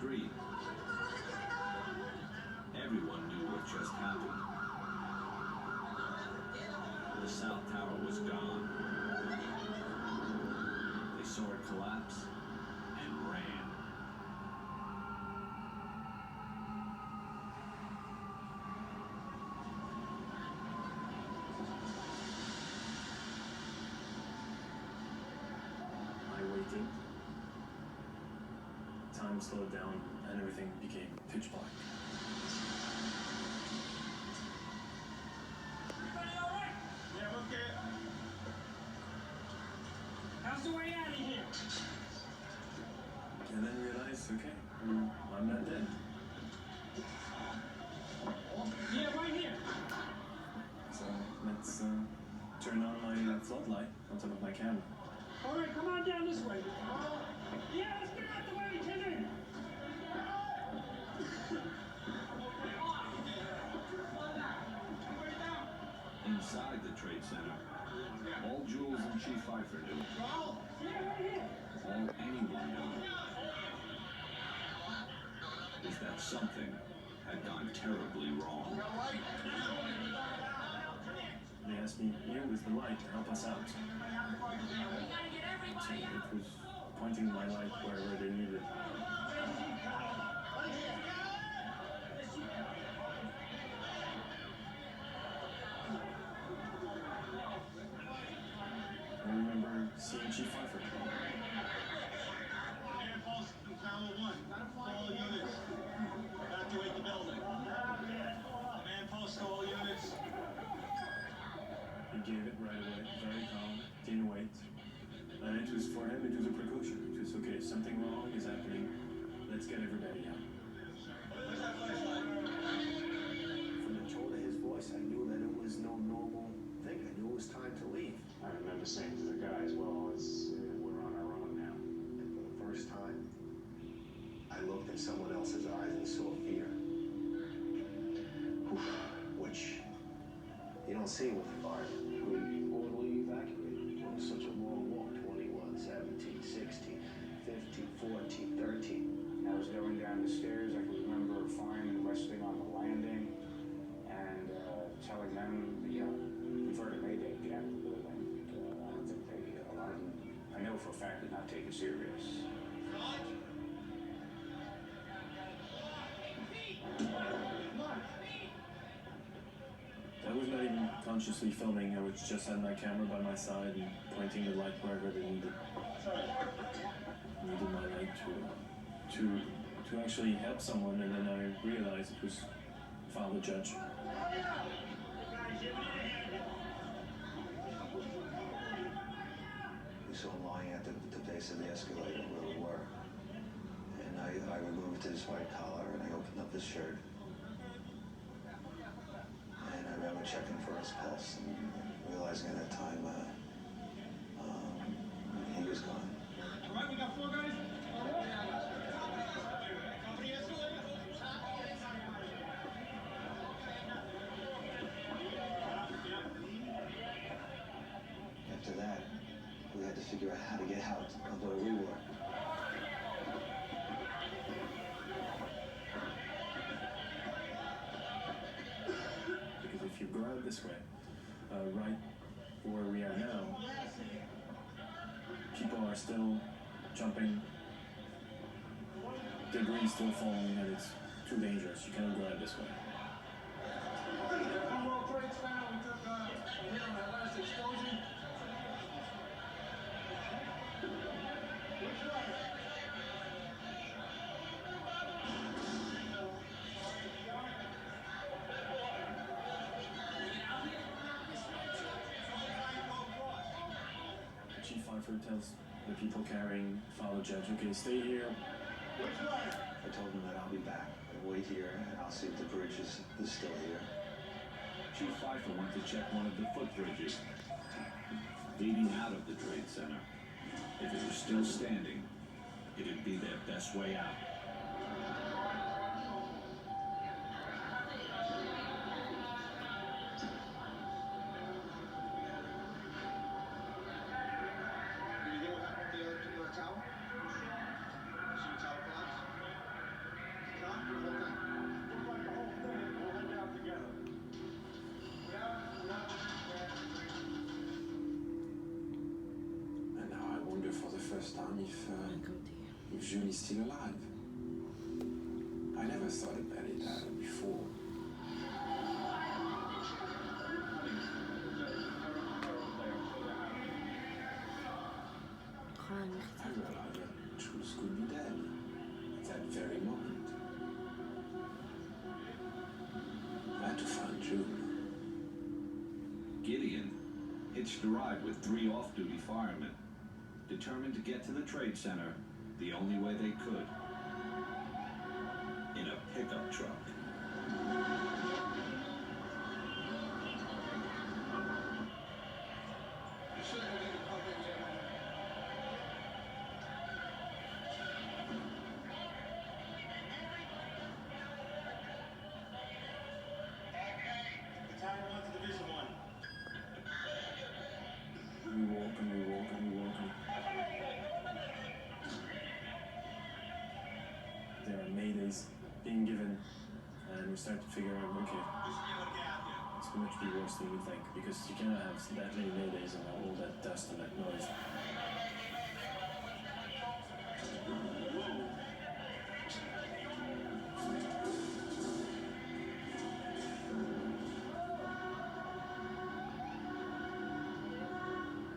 street. Everyone knew what just happened. The South Tower was gone. They saw it collapse and ran. Waiting. Time slowed down and everything became pitch black. Everybody all right? Yeah, okay. How's the way out of here? And then realized, okay, I'm not dead. Yeah, right here. So let's turn on my floodlight on top of my camera. All right, come on down this way. Yeah, let's get out the way, Timmy. Inside the Trade Center, all Jules and Chief Pfeiffer knew, all anyone knew, was that something had gone terribly wrong. They asked me, here was the light to help us out. So it was pointing my light wherever they needed it. I remember seeing Chief Pfeiffer. Air Pulse from Tower 1. All units. Evacuate the building. Command Post to all units. He gave it right away, very calm, didn't wait. And it was, for him, it was a precaution. It was, okay, something wrong is happening, let's get everybody out. From the tone of his voice, I knew that it was no normal thing. I knew it was time to leave. I remember saying to the guys, well, we're on our own now. And for the first time, I looked in someone else's eyes and saw fear. Which you don't see with the fire. We orderly evacuated. It was such a long walk, 21, 17, 16, 15, 14, 13. I was going down the stairs. I can remember firemen resting on the landing and telling them, we've heard a mayday, get out of the building. I don't think a lot of them, I know for a fact, did not take it serious. I was not even consciously filming, I was just had my camera by my side and pointing the light wherever they needed my light to actually help someone, and then I realized it was Father Judge. We saw him lying at the base of the escalator where we were. And I removed his white collar and I opened up his shirt. And I remember checking for his pulse and realizing at that time he was gone. All right, we got 4 guys. Company escalator. After that, we had to figure out how to get out of where we were. Because if you go out this way, right where we are now, people are still jumping, debris still falling, and it's too dangerous. You cannot go out this way. World Trade Center, we took a hit on that last explosion. Which way? Chief Pfeiffer tells the people carrying Father Judge, okay, stay here. Which way? I told him that I'll be back. I'll wait here and I'll see if the bridge is still here. Chief Pfeiffer went to check one of the footbridges leading out of the Trade Center. If it was still standing, it'd be their best way out. first time if June is still alive. I never thought about it before. I realized that Jules could be dead at that very moment. I had to find June. Gideon hitched a ride with 3 off-duty firemen, determined to get to the trade center the only way they could, in a pickup truck. Battalion 1 to Division 1. We walk and we walk and we walk. There are maydays being given, and we start to figure out, okay, it's going to be worse than we think, because you cannot have that many maydays and all that dust and that noise.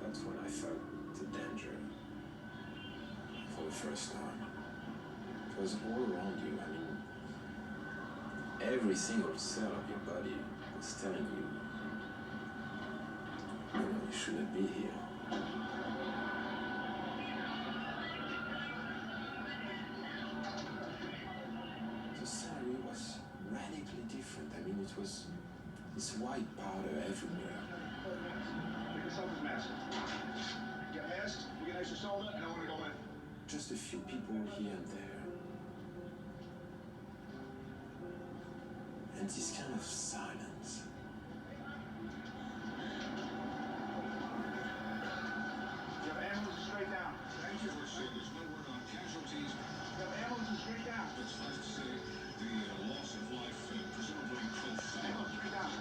That's when I felt the danger for the first time. It was all around you. I mean, every single cell of your body was telling you, you shouldn't be here. The scenery was radically different. I mean, it was this white powder everywhere. Take yourself as mask. Get masked, we get extra solder, and I want to go in. Just a few people here and there. And this kind of silence. You have ambulances straight down. Thank you for saying there's no word on casualties. You have ambulances straight down. It's nice to say the loss of life, presumably close. Ambulance straight down.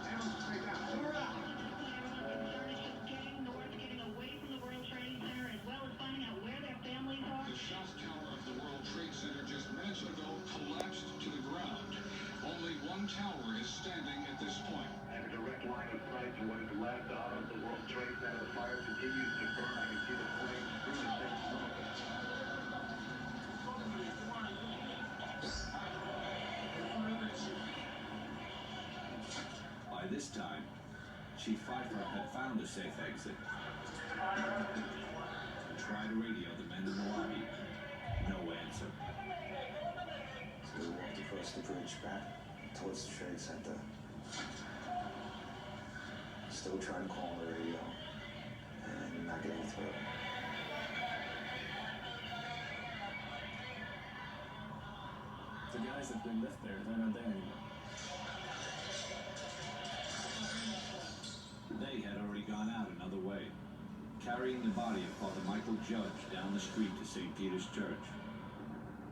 Ambulance straight down. Over out. Getting north, getting away from the World Trade Center, as well as finding out where their families are. The south tower of the World Trade Center just minutes ago collapsed to the ground. Only one tower is standing at this point. I have a direct line of sight to what is left of the World Trade Center. The fire continues to burn. I can see the flames through the same smoke. By this time, Chief Pfeiffer had found a safe exit and tried to radio the men in the lobby. No answer. So we walked across the bridge back towards the trade center. Still trying to call on the radio and not getting through. The guys that have been left there, they're not there anymore. They had already gone out another way, carrying the body of Father Michael Judge down the street to St. Peter's Church.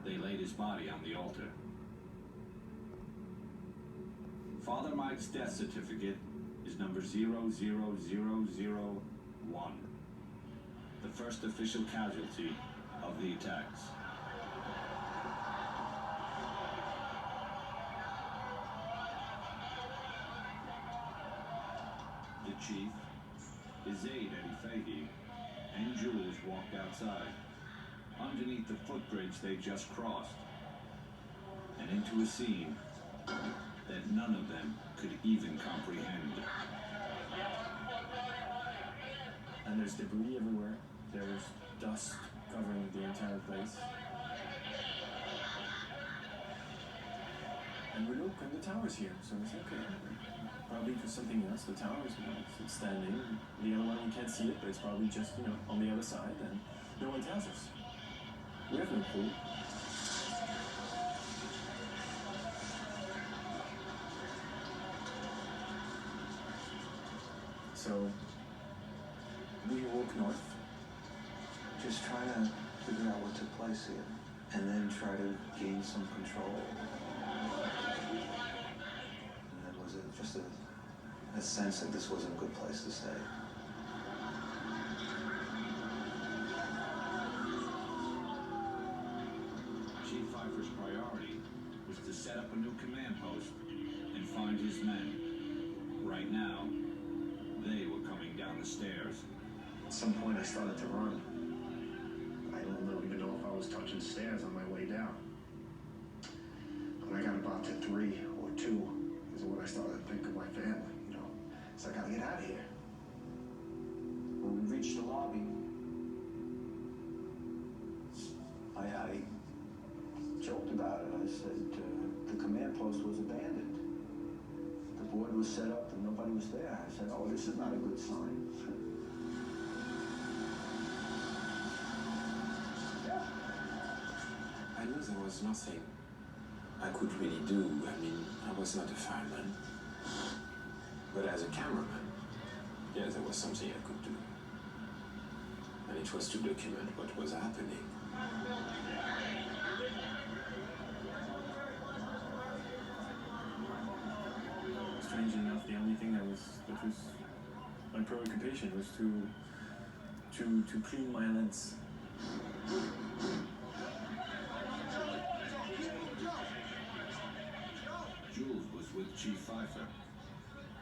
They laid his body on the altar. Father Mike's death certificate is number 00001, the first official casualty of the attacks. The chief, his aide Eddie Fahey, and Jules walked outside, underneath the footbridge they just crossed, and into a scene that none of them could even comprehend. And there's debris everywhere. There's dust covering the entire place. And we look, and the tower's here, so it's okay. Probably for something else. The tower is standing. The other one, we can't see it, but it's probably just, on the other side, and no one tells us. We have no clue. So, we walk north. Just trying to figure out what took place here, and then try to gain some control. And then was it just a sense that this wasn't a good place to stay? Chief Pfeiffer's priority was to set up a new command post and find his men. Right now, they were coming down the stairs. At some point I started to run. I don't even know if I was touching stairs on my way down. When I got about to 3 or 2 is when I started to think of my family, you know. So I gotta get out of here. When we reached the lobby, I joked about it. I said the command post was abandoned. The board was set up and nobody was there. I said, oh, this is not a good sign. I knew there was nothing I could really do. I mean, I was not a fireman. But as a cameraman, yeah, there was something I could do. And it was to document what was happening. Strangely enough, the only thing that was my preoccupation was to clean my lens. Jules was with Chief Pfeiffer,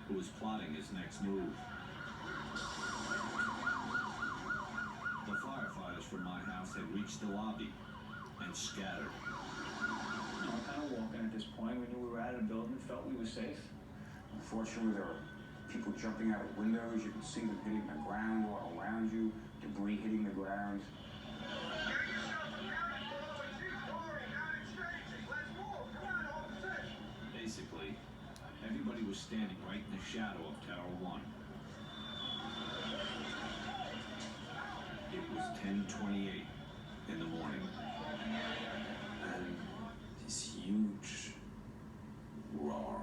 who was plotting his next move. The firefighters from my house had reached the lobby and scattered. You know, kind of walking at this point, we knew we were out of the building, felt we were safe. Unfortunately, there were people jumping out of windows. You could see them hitting the ground all around you, debris hitting the ground. Basically, everybody was standing right in the shadow of Tower 1. It was 10:28 in the morning. And this huge roar.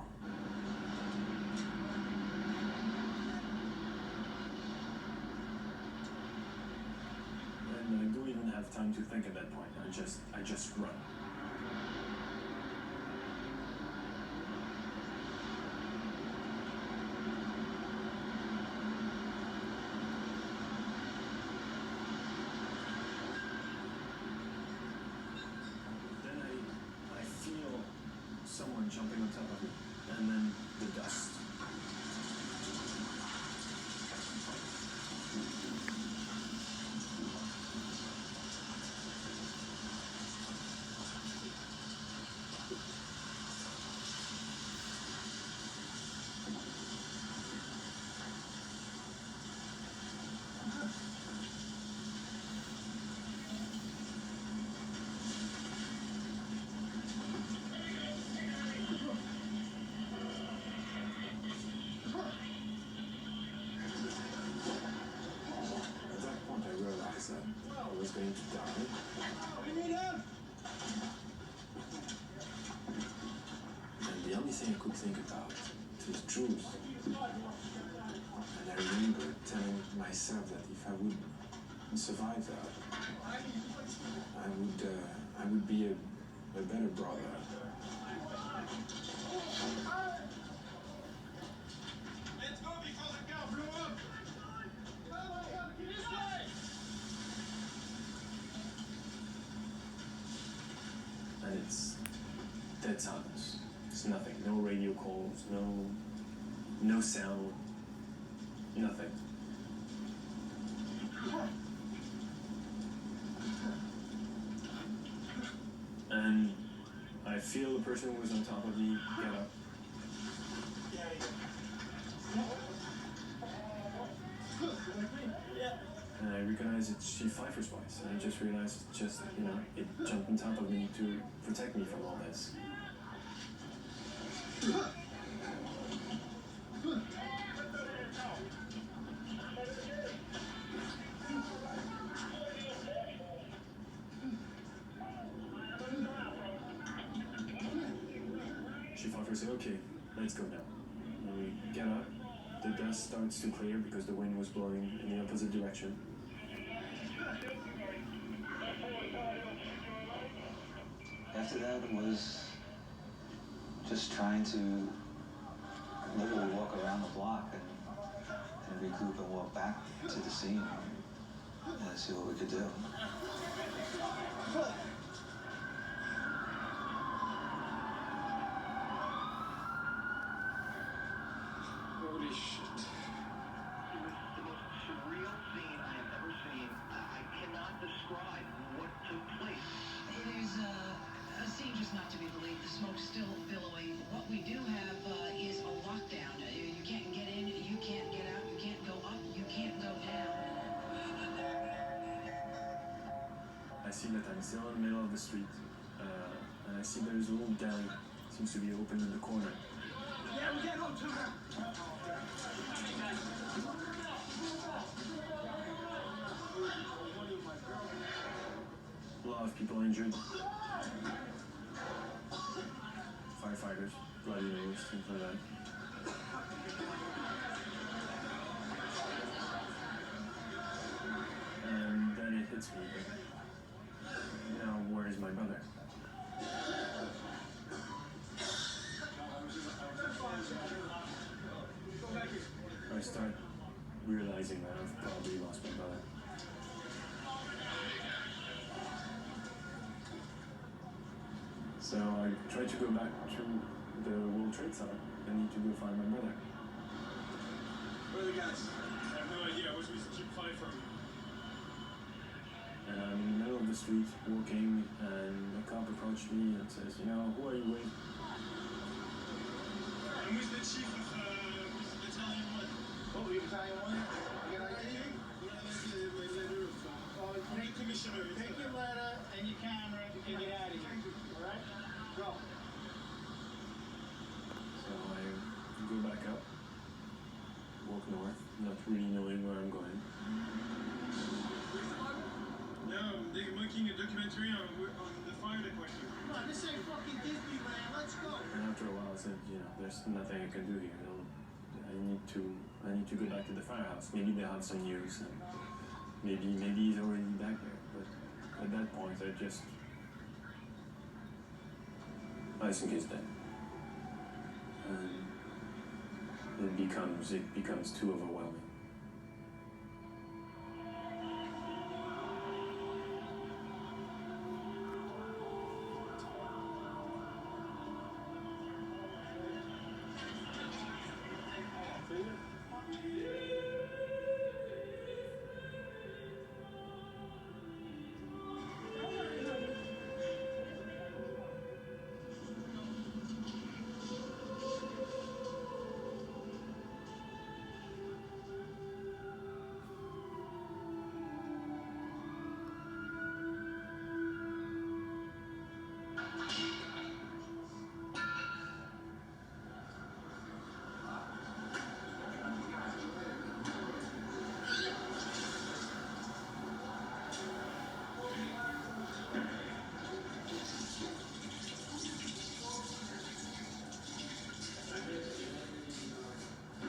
And I don't even have time to think at that point. I just run. Then I feel someone jumping on top of me, and then the dust. At that point, I realized that I was going to die. And the only thing I could think about was Jules. And I remember telling myself that if I would survive that, I would be a better brother. Let's go before the car blew up! This way! And it's dead silence. It's nothing. No radio calls. No sound. Nothing. And I feel the person who was on top of me get up. And I recognize it's Chief Pfeiffer's voice. And I just realized it jumped on top of me to protect me from all this. Chief Pfeiffer said, okay, let's go now. And we get up. The dust starts to clear because the wind was blowing in the opposite direction. After that was just trying to literally walk around the block and regroup and walk back to the scene and see what we could do. I see that I'm still in the middle of the street, and I see there's a little deli, seems to be open in the corner. Yeah, we get home too. A lot of people injured. Firefighters, bloody nose, things like that. And then it hits me. Now, where is my brother? I start realizing that I've probably lost my brother. So I try to go back to the World Trade Center. I need to go find my brother. Where are the guys? I have no idea. I wish we could keep fighting for them. And I'm in the middle of the street walking, and a cop approached me and says, you know, who are you with? I'm with the chief of Battalion 1. Oh, you Battalion 1? You got anything? Take your letter and your camera and get out of here. Alright? Go. So I go back up, walk north, not really knowing where I'm going. Yeah, they're making a documentary on the fire department. Come on, this ain't fucking Disneyland. Let's go. And after a while I said, you know, there's nothing I can do here. I need to go back to the firehouse. Maybe they have some news, and maybe he's already back there. But at that point I think he's dead. And it becomes too overwhelming.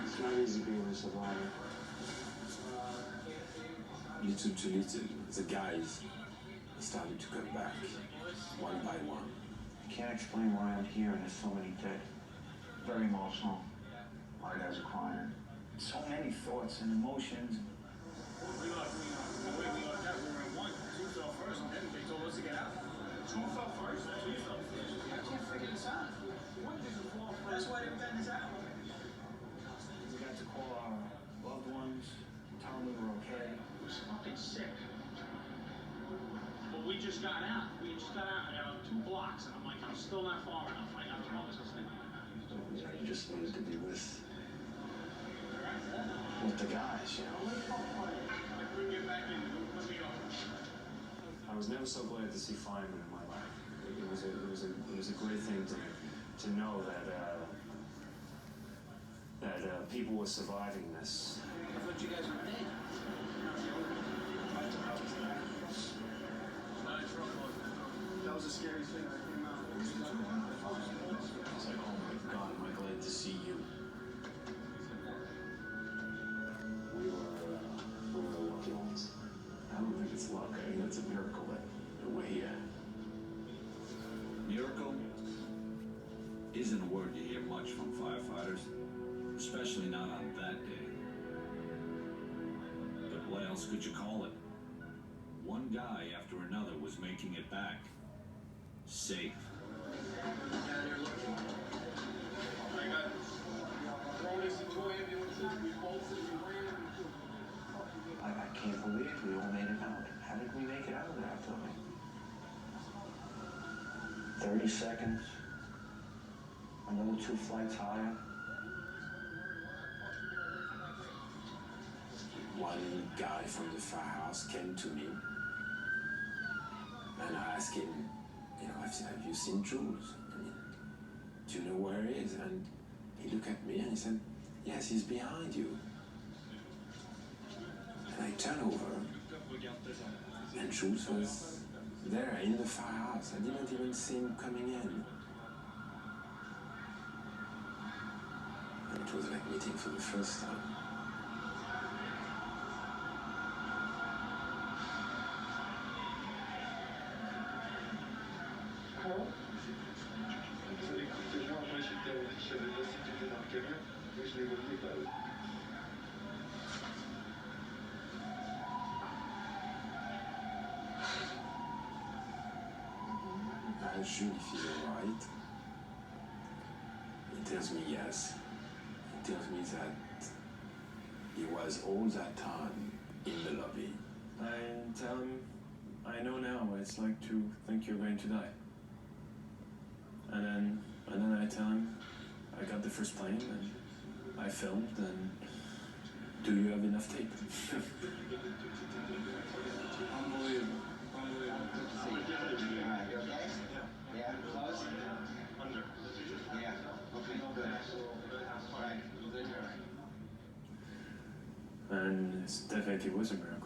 It's not easy being a survivor. Little to little, the guys started to come back, one by one. I can't explain why I'm here and there's so many dead. Very emotional. My guys are crying. So many thoughts and emotions. We lost that. We were in 1. 2 fell first, and then they told us to get out. 2 fell first? 3 fell first. I can't figure this out. 1 didn't fall first. That's why they got this out. We got to call our loved ones, tell them we were okay. It was fucking sick. But we just got out. We just got out 2 blocks, and I'm like, I'm still not far enough. I got to know this thing. You know, you just needed to be with the guys, you know. I was never so glad to see firemen in my life. It was a great thing to know that people were surviving this. I thought you guys were dead. That was a scary thing. I came out. It's like, oh my God, am I glad to see you. We were the lucky ones. I don't think it's luck. I think it's a miracle that we're here. Miracle isn't a word you hear much from firefighters, especially not on that day. But what else could you call it? One guy after another was making it back. Safe. I can't believe we all made it out. How did we make it out of there, tell me? 30 seconds. Another 2 flights higher. One guy from the firehouse came to me And I asked him, you know, have you seen Jules? I mean, do you know where he is? And he looked at me and he said, yes, he's behind you. And I turned over, and Jules was there in the firehouse. I didn't even see him coming in. And it was like meeting for the first time. Jules, if he's alright, he tells me yes. He tells me that he was all that time in the lobby. I tell him, I know now what it's like to think you're going to die. And then I tell him, I got the first plane and I filmed, and do you have enough tape? Unbelievable. Good to see you. Yeah, close. Under. Yeah. Okay, good. Right. And it definitely was a miracle.